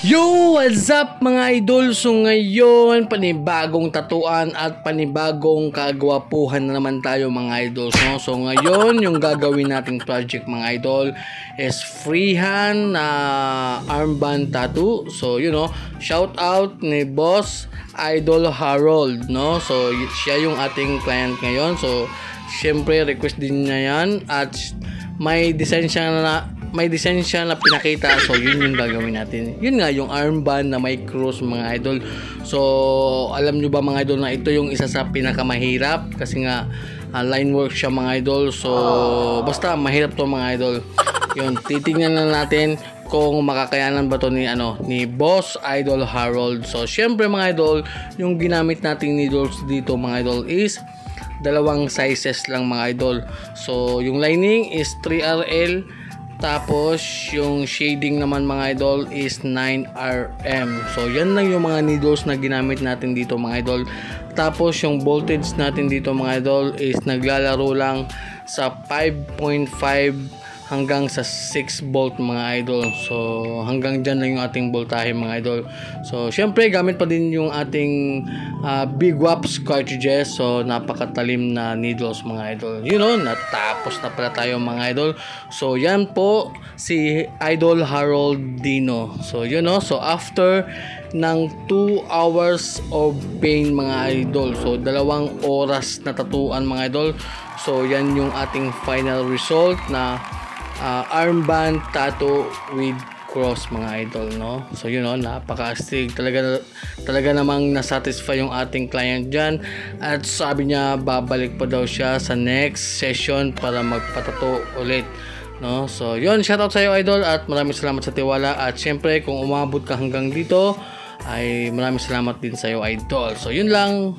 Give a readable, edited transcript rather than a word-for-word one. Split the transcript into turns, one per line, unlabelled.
Yo! What's up mga idol? So ngayon, panibagong tatuan at panibagong kagwapuhan na naman tayo mga idol, no? So ngayon, yung gagawin nating project mga idol is freehand na armband tattoo. So you know, shout out ni Boss Idol Harold, no? So siya yung ating client ngayon. So syempre request din niya yan at may design siya na pinakita, so yun yung gagawin natin. Yun nga yung armband na may cross mga idol. So alam nyo ba mga idol na ito yung isa sa pinakamahirap kasi nga line work siya mga idol. So basta mahirap to mga idol. Yun, titingnan na natin kung makakayanan ba to ni Boss Idol Harold. So syempre mga idol, yung ginamit nating needles dito mga idol is dalawang sizes lang mga idol. So yung lining is 3RL, tapos yung shading naman mga idol is 9RM. So yan lang yung mga needles na ginamit natin dito mga idol. Tapos yung voltage natin dito mga idol is naglalaro lang sa 5.5 hanggang sa 6 volt mga idol. So hanggang dyan lang yung ating voltahe mga idol. So syempre gamit pa din yung ating Big Waps cartridges. So napakatalim na needles mga idol. You know, natapos na pala tayo mga idol. So yan po si Idol Harold Dino. So you know, so after ng 2 hours of pain mga idol, so 2 oras na tatuan mga idol. So yan yung ating final result na armband tattoo with cross mga idol, no? So you know, napaka-astig talaga namang na-satisfy yung ating client dyan at sabi niya babalik pa daw siya sa next session para magpatato ulit, no? So yun, shoutout sa iyo idol at maraming salamat sa tiwala at syempre kung umabot ka hanggang dito ay maraming salamat din sa iyo idol. So yun lang.